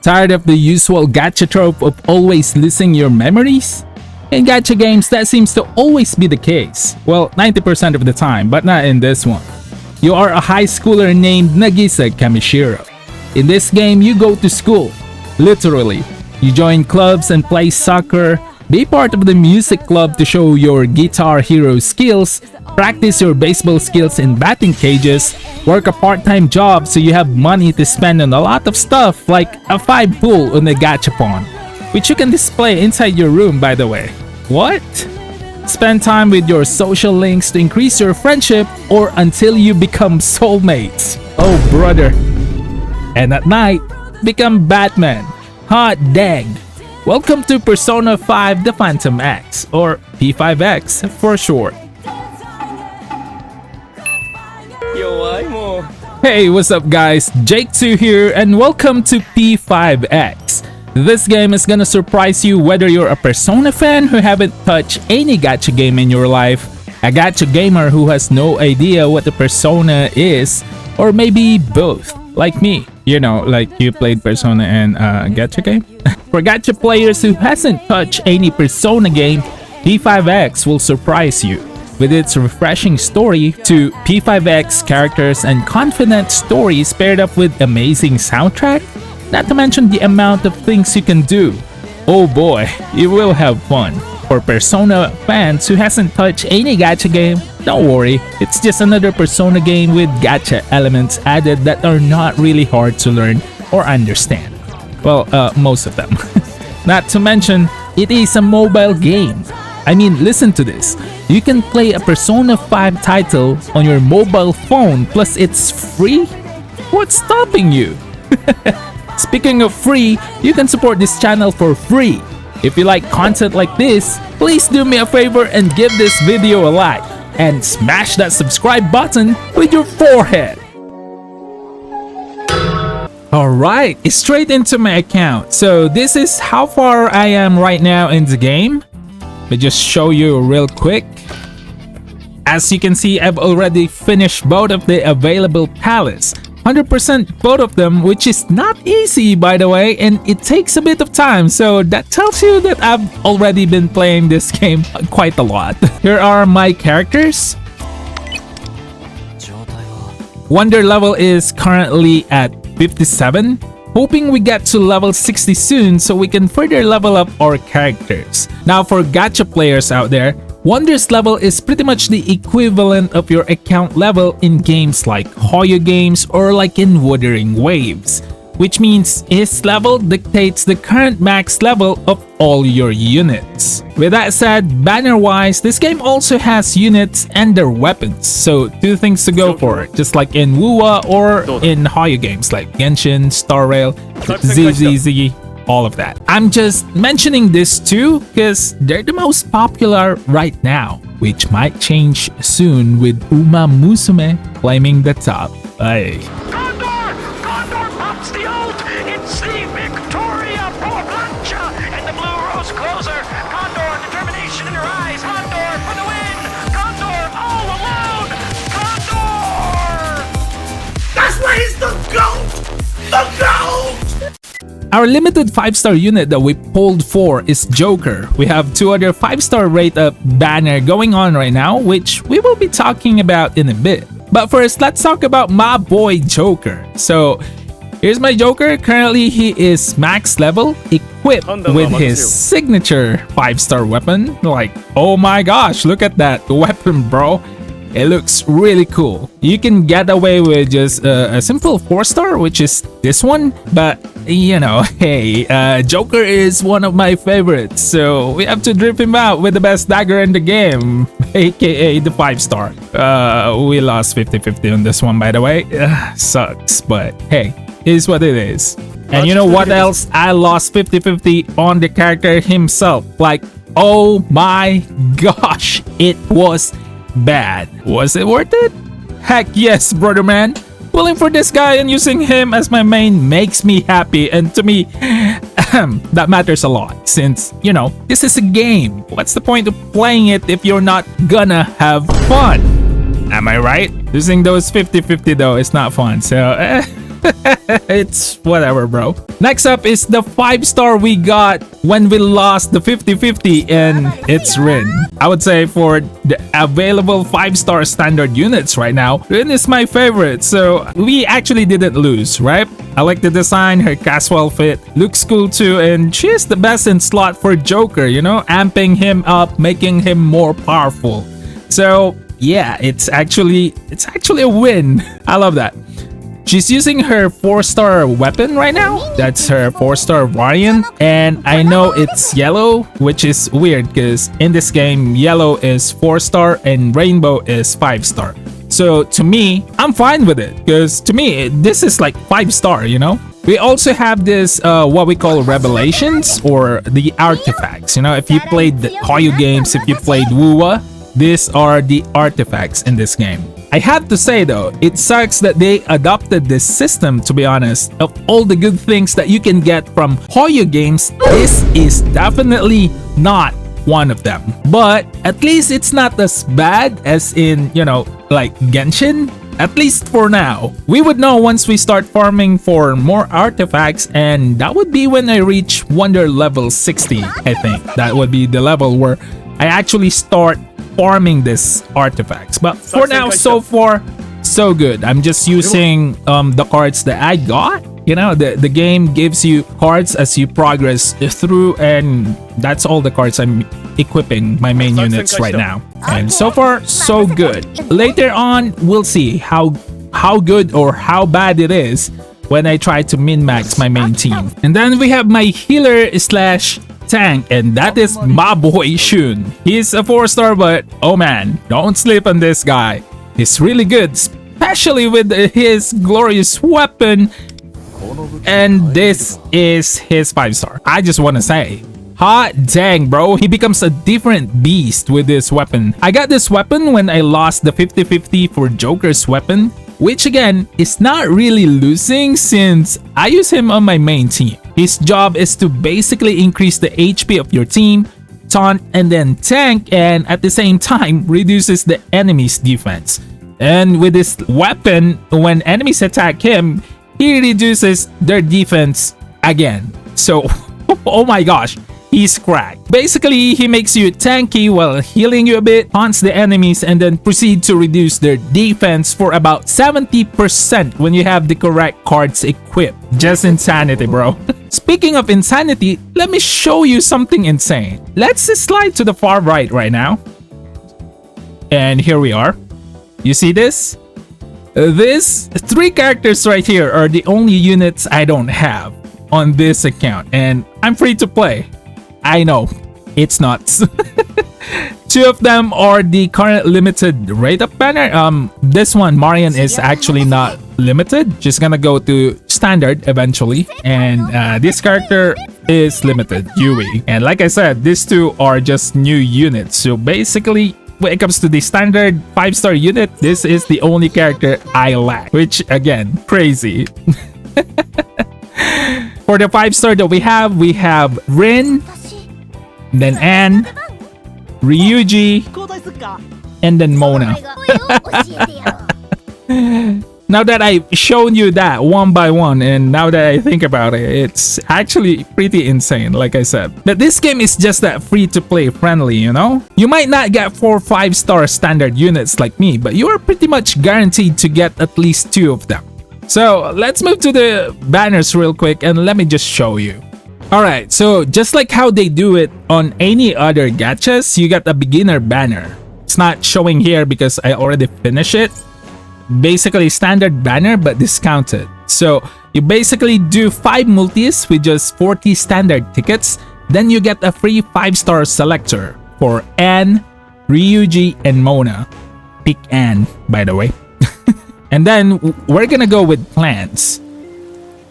Tired of the usual gacha trope of always losing your memories? In gacha games, that seems to always be the case. Well, 90% of the time, but not in this one. You are a high schooler named Nagisa Kamishiro. In this game, you go to school. Literally. You join clubs and play soccer, be part of the music club to show your guitar hero skills, practice your baseball skills in batting cages, work a part-time job so you have money to spend on a lot of stuff like a 5 pull on the gachapon, which you can display inside your room, by the way. What? Spend time with your social links to increase your friendship or until you become soulmates. Oh brother. And at night, become Batman. Hot dang. Welcome to Persona 5 the Phantom X, or P5X for short. Hey, what's up guys? Jake Tsu here and welcome to P5X. This game is gonna surprise you whether you're a Persona fan who haven't touched any gacha game in your life, a gacha gamer who has no idea what the Persona is, or maybe both, like me. You know, like you played Persona and gacha game? For gacha players who hasn't touched any Persona game, P5X will surprise you. With its refreshing story to P5X characters and confident stories paired up with amazing soundtrack, not to mention the amount of things you can do. Oh boy, you will have fun. For Persona fans who hasn't touched any gacha game, don't worry, it's just another Persona game with gacha elements added that are not really hard to learn or understand. Well, most of them. Not to mention, it is a mobile game. I mean, listen to this. You can play a Persona 5 title on your mobile phone, plus it's free? What's stopping you? Speaking of free, you can support this channel for free. If you like content like this, please do me a favor and give this video a like and smash that subscribe button with your forehead. Alright, straight into my account. So this is how far I am right now in the game. Let me just show you real quick. As you can see, I've already finished both of the available palace. 100% both of them, which is not easy by the way, and it takes a bit of time, so that tells you that I've already been playing this game quite a lot. Here are my characters. Wonder level is currently at 57, hoping we get to level 60 soon so we can further level up our characters. Now for gacha players out there, Wonder's level is pretty much the equivalent of your account level in games like Hoyo games or like in Wuthering Waves, which means his level dictates the current max level of all your units. With that said, banner-wise, this game also has units and their weapons, so two things to go for, just like in Wuwa or in Hoyo games like Genshin, Star Rail, ZZZ, all of that. I'm just mentioning this too because they're the most popular right now, which might change soon with Uma Musume claiming the top. Hey. Condor! Condor pops the ult! It's the Victoria Plancha and the Blue Rose closer! Condor, determination in her eyes! Condor for the win! Condor all alone! Condor! That's why he's the GOAT! The GOAT! Our limited 5-star unit that we pulled for is Joker. We have two other 5-star rate up banner going on right now, which we will be talking about in a bit. But first, let's talk about my boy Joker. So here's my Joker. Currently, he is max level, equipped with his signature 5-star weapon. Like, oh my gosh, look at that weapon, bro. It looks really cool. You can get away with just a simple 4-star, which is this one, but you know, hey, Joker is one of my favorites, so we have to drip him out with the best dagger in the game, aka the 5-star. We lost 50-50 on this one, by the way. Sucks, but hey, is what it is. And you know what else? I lost 50-50 on the character himself. Like, oh my gosh, it was bad. Was it worth it? Heck yes, brother man. Pulling for this guy and using him as my main makes me happy, and to me, that matters a lot since, you know, this is a game. What's the point of playing it if you're not gonna have fun? Am I right? Losing those 50-50 though is not fun, so It's whatever, bro. Next up is the 5-star we got when we lost the 50-50, and it's Rin. I would say for the available 5-star standard units right now, Rin is my favorite. So we actually didn't lose, right? I like the design, her casual fit, looks cool too, and she is the best in slot for Joker, you know, amping him up, making him more powerful. So yeah, it's actually a win. I love that. She's using her 4-star weapon right now. That's her 4-star variant, and I know it's yellow, which is weird because in this game yellow is 4-star and rainbow is 5-star. So to me, I'm fine with it because to me this is like 5-star, you know. We also have this what we call revelations, or the artifacts. You know, if you played the Hoyo games, if you played Wuwa, these are the artifacts in this game. I have to say though, it sucks that they adopted this system, to be honest. Of all the good things that you can get from Hoyo games, this is definitely not one of them. But at least it's not as bad as in, you know, like Genshin. At least for now. We would know once we start farming for more artifacts, and that would be when I reach Wonder level 60, I think. That would be the level where I actually start farming this artifacts. But for now, so far, so good. I'm just using the cards that I got. You know, the game gives you cards as you progress through, and that's all the cards I'm equipping my main units right now. And so far, so good. Later on, we'll see how good or how bad it is when I try to min-max my main team. And then we have my healer slash tank, and that is my boy Shun. He's a 4-star, but oh man, don't sleep on this guy. He's really good, especially with his glorious weapon. And this is his 5-star. I just want to say, hot dang, bro, he becomes a different beast with this weapon. I got this weapon when I lost the 50-50 for Joker's weapon, which again is not really losing since I use him on my main team. His job is to basically increase the HP of your team, taunt, and then tank, and at the same time reduces the enemy's defense. And with this weapon, when enemies attack him, he reduces their defense again. So, oh my gosh, he's cracked. Basically, he makes you tanky while healing you a bit, taunts the enemies, and then proceed to reduce their defense for about 70% when you have the correct cards equipped. Just insanity, bro. Speaking of insanity, let me show you something insane. Let's slide to the far right now. And here we are. You see this? These 3 characters right here are the only units I don't have on this account, and I'm free to play. I know, it's nuts. 2 of them are the current limited rate up banner. This one, Marian, is actually not limited. She's gonna go to standard eventually, and this character is limited, Yui. And like I said, these 2 are just new units. So basically, when it comes to the standard 5-star unit, this is the only character I lack, which again, crazy. For the 5-star that we have Rin, then Anne, Ryuji, and then Mona. Now that I've shown you that one by one, and now that I think about it, it's actually pretty insane, like I said. But this game is just that free-to-play friendly, you know? You might not get 4 5-star standard units like me, but you are pretty much guaranteed to get at least 2 of them. So let's move to the banners real quick, and let me just show you. Alright, so just like how they do it on any other gachas, you got a beginner banner. It's not showing here because I already finished it. Basically standard banner but discounted. So you basically do 5 multis with just 40 standard tickets, then you get a free 5-star selector for Anne, Ryuji, and Mona. Pick Anne, by the way. And then we're gonna go with plans.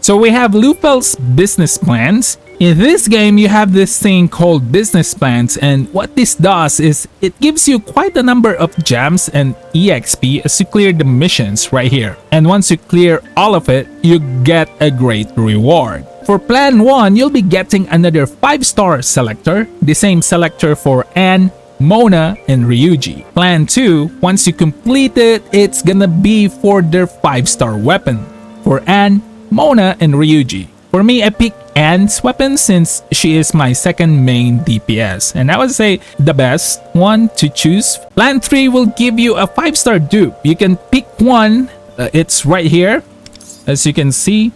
So we have Lufel's business plans. In this game, you have this thing called business plans, and what this does is it gives you quite a number of gems and EXP as you clear the missions right here. And once you clear all of it, you get a great reward. For plan 1, you'll be getting another 5-star selector, the same selector for Anne, Mona, and Ryuji. Plan 2, once you complete it, it's gonna be for their 5-star weapon. For Anne, Mona, and Ryuji. For me, I pick Anne's weapon since she is my second main DPS, and I would say the best one to choose. Plan 3 will give you a 5-star dupe. You can pick one, it's right here. As you can see,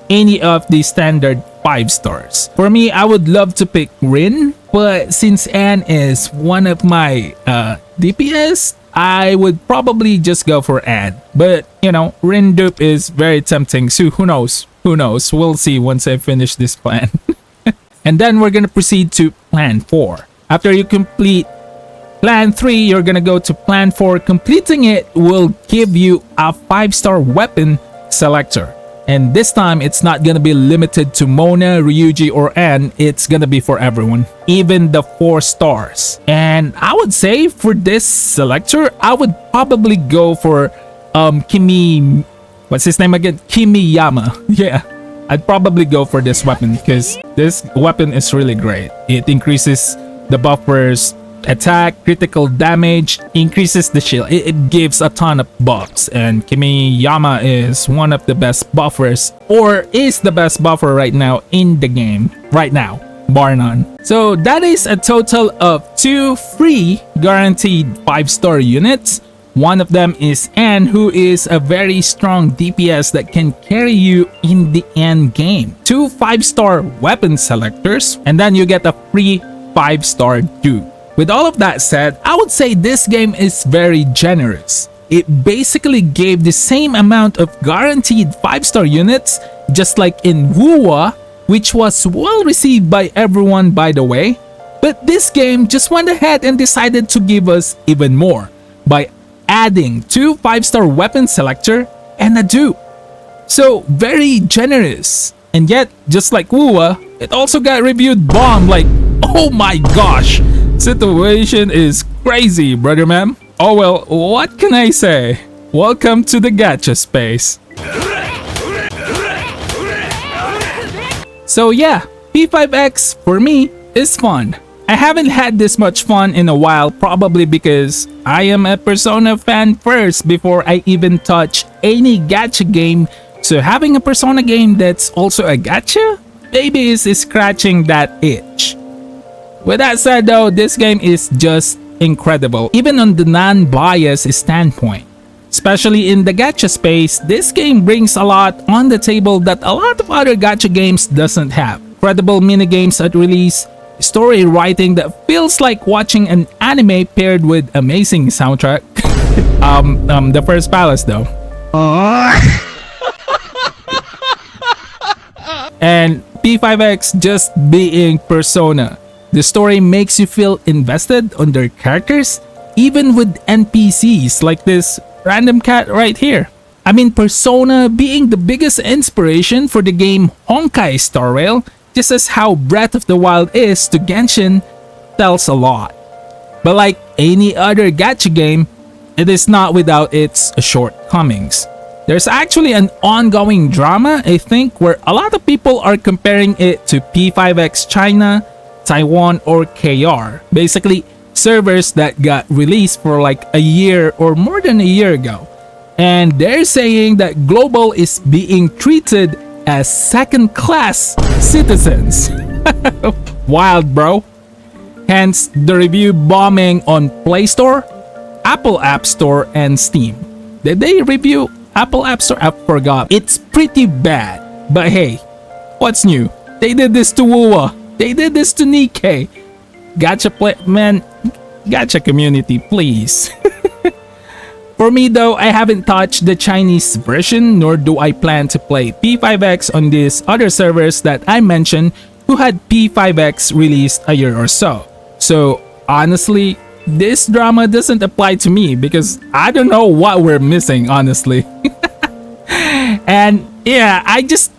any of the standard 5 stars. For me, I would love to pick Rin, but since Anne is one of my DPS, I would probably just go for Anne. But, you know, Rin dupe is very tempting, so who knows? Who knows? We'll see once I finish this plan. And then we're gonna proceed to Plan 4. After you complete Plan 3, you're gonna go to Plan 4. Completing it will give you a 5-star weapon selector. And this time, it's not gonna be limited to Mona, Ryuji, or Anne. It's gonna be for everyone, even the 4 stars. And I would say for this selector, I would probably go for Kimi... What's his name again? Kimiyama. Yeah, I'd probably go for this weapon because this weapon is really great. It increases the buffer's attack, critical damage, increases the shield. It gives a ton of buffs, and Kimiyama is one of the best buffers, or is the best buffer right now in the game. Right now, bar none. So that is a total of 2 free guaranteed 5-star units. One of them is Anne, who is a very strong DPS that can carry you in the end game. 2 5-star weapon selectors, and then you get a free 5-star dupe. With all of that said, I would say this game is very generous. It basically gave the same amount of guaranteed 5-star units, just like in WUWA, which was well received by everyone by the way. But this game just went ahead and decided to give us even more by adding 2 5-star weapon selector and a dupe. So very generous. And yet, just like WUWA, it also got reviewed bomb like, oh my gosh, situation is crazy, brother man. Oh well, what can I say? Welcome to the gacha space. So yeah, P5X for me is fun. I haven't had this much fun in a while, probably because I am a Persona fan first before I even touch any gacha game. So having a Persona game that's also a gacha, maybe is scratching that itch. With that said though, this game is just incredible, even on the non-biased standpoint. Especially in the gacha space, this game brings a lot on the table that a lot of other gacha games doesn't have. Incredible minigames at release, story writing that feels like watching an anime paired with amazing soundtrack. The first palace though. And P5X just being Persona. The story makes you feel invested on their characters, even with NPCs like this random cat right here. I mean, Persona being the biggest inspiration for the game Honkai Star Rail, just as how Breath of the Wild is to Genshin, tells a lot. But like any other gacha game, it is not without its shortcomings. There's actually an ongoing drama, I think, where a lot of people are comparing it to P5X China, Taiwan, or KR. Basically, servers that got released for like a year or more than a year ago. And they're saying that Global is being treated as second-class citizens. Wild, bro. Hence, the review bombing on Play Store, Apple App Store, and Steam. Did they review Apple App Store? I forgot. It's pretty bad. But hey, what's new? They did this to WUWA. They did this to Nikkei. Gacha community, please. For me though, I haven't touched the Chinese version, nor do I plan to play P5X on these other servers that I mentioned who had P5X released a year or so. So honestly, this drama doesn't apply to me because I don't know what we're missing, honestly. And yeah, I just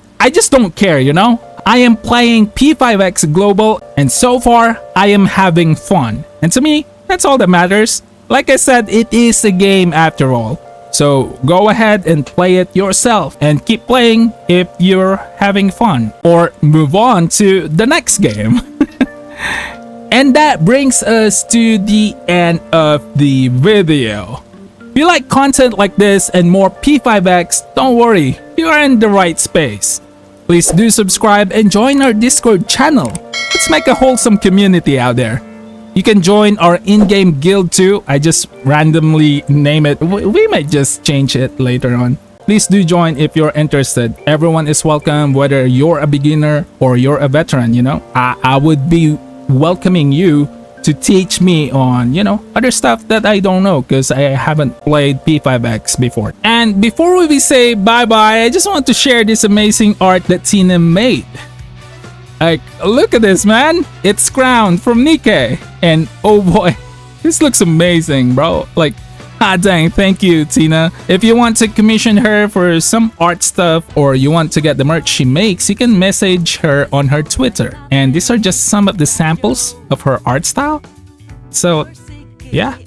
don't care, you know? I am playing P5X Global, and so far, I am having fun. And to me, that's all that matters. Like I said, it is a game after all. So go ahead and play it yourself and keep playing if you're having fun. Or move on to the next game. And that brings us to the end of the video. If you like content like this and more P5X, don't worry. you are in the right space. Please do subscribe and join our Discord channel. Let's make a wholesome community out there. You can join our in-game guild too. I just randomly name it. We might just change it later on. Please do join if you're interested. Everyone is welcome, whether you're a beginner or you're a veteran, you know. I would be welcoming you to teach me on, you know, other stuff that I don't know because I haven't played P5X before. And before we say bye-bye, I just want to share this amazing art that Tina made. Like, look at this, man. It's Crown from Nikkei. And oh boy, this looks amazing, bro. Like, dang, thank you, Tina. If you want to commission her for some art stuff or you want to get the merch she makes, you can message her on her Twitter. And these are just some of the samples of her art style. So, yeah.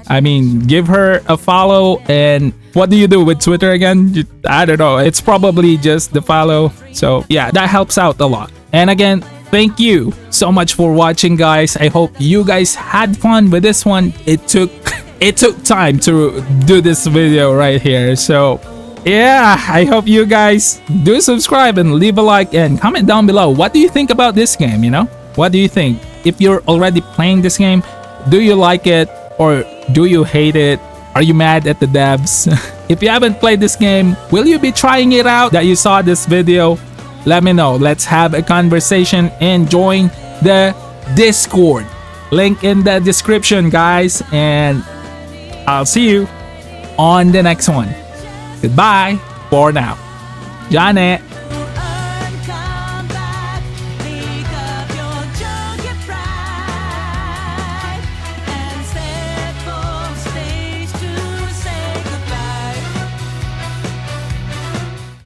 I mean, give her a follow. And what do you do with Twitter again? I don't know. It's probably just the follow. So, yeah, that helps out a lot. And again, thank you so much for watching, guys. I hope you guys had fun with this one. It took time to do this video right here. So yeah, I hope you guys do subscribe and leave a like and comment down below. What do you think about this game, you know? What do you think? If you're already playing this game, do you like it or do you hate it? Are you mad at the devs? If you haven't played this game, will you be trying it out that you saw this video? Let me know. Let's have a conversation and join the Discord. Link in the description, guys. And I'll see you on the next one. Goodbye for now. Janet.